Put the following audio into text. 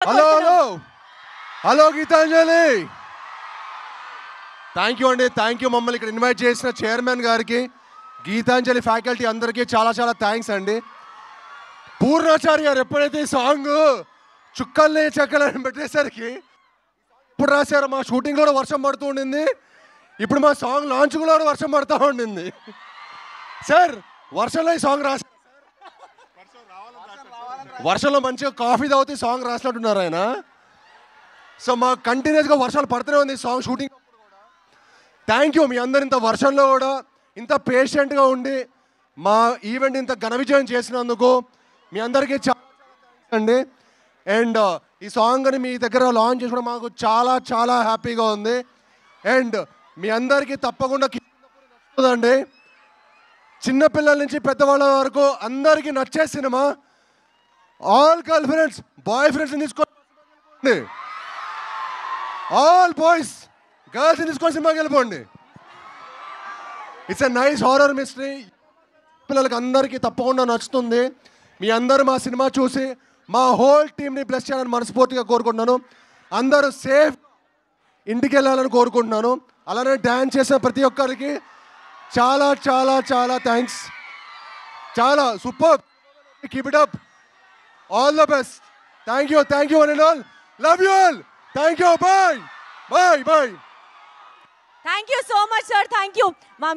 Hello hello hello Geetanjali, thank you అండి. Thank you మమ్మల్ని ఇక్కడ ఇన్వైట్ చేసిన చైర్మన్ గారికి, గీతాంజలి ఫ్యాకల్టీ అందరికీ చాలా చాలా థ్యాంక్స్ అండి. పూర్ణాచారి గారు ఎప్పుడైతే ఈ సాంగ్ చుక్కల్ని చెక్కలని పెట్టేసరికి ఇప్పుడు రాశారు. మా షూటింగ్లో కూడా వర్షం పడుతూ ఉండింది, ఇప్పుడు మా సాంగ్ లాంచ్ కూడా వర్షం పడుతూ ఉండింది. సార్ వర్షంలో ఈ సాంగ్ రాశారు, వర్షంలో మంచిగా కాఫీ తాగుతూ సాంగ్ రాసినట్టున్నారు ఆయన. సో మా కంటిన్యూస్గా వర్షాలు పడుతూనే ఉంది సాంగ్ షూటింగ్. థ్యాంక్ యూ మీ అందరు ఇంత వర్షంలో కూడా ఇంత పేషెంట్గా ఉండి మా ఈవెంట్ ఇంత ఘన విజయం చేసినందుకు మీ అందరికీ చాలా అండి. అండ్ ఈ సాంగ్ని మీ దగ్గర లాంచ్ చేసుకోవడం మాకు చాలా చాలా హ్యాపీగా ఉంది. అండ్ మీ అందరికీ తప్పకుండా నచ్చుతుందండి. చిన్నపిల్లల నుంచి పెద్దవాళ్ళ వరకు అందరికీ నచ్చే సినిమా. ఆల్ గర్ల్ ఫ్రెండ్స్ బాయ్ ఫ్రెండ్స్ని తీసుకోండి, ఆల్ బాయ్స్ గర్ల్స్ని తీసుకొని సినిమాకి వెళ్ళిపోండి. It's a nice horror mystery. పిల్లలకి అందరికీ తప్పకుండా నచ్చుతుంది. మీ అందరూ మా సినిమా చూసి మా హోల్ టీమ్ని బ్లెస్ చేయాలని మనస్ఫూర్తిగా కోరుకుంటున్నాను. అందరూ సేఫ్ ఇంటికి వెళ్ళాలని కోరుకుంటున్నాను. అలానే డ్యాన్స్ చేసిన ప్రతి ఒక్కరికి చాలా చాలా చాలా థ్యాంక్స్. చాలా super, keep it up, all the best. Thank you one and all, love you all, thank you, bye bye bye. Thank you so much sir, thank you. మా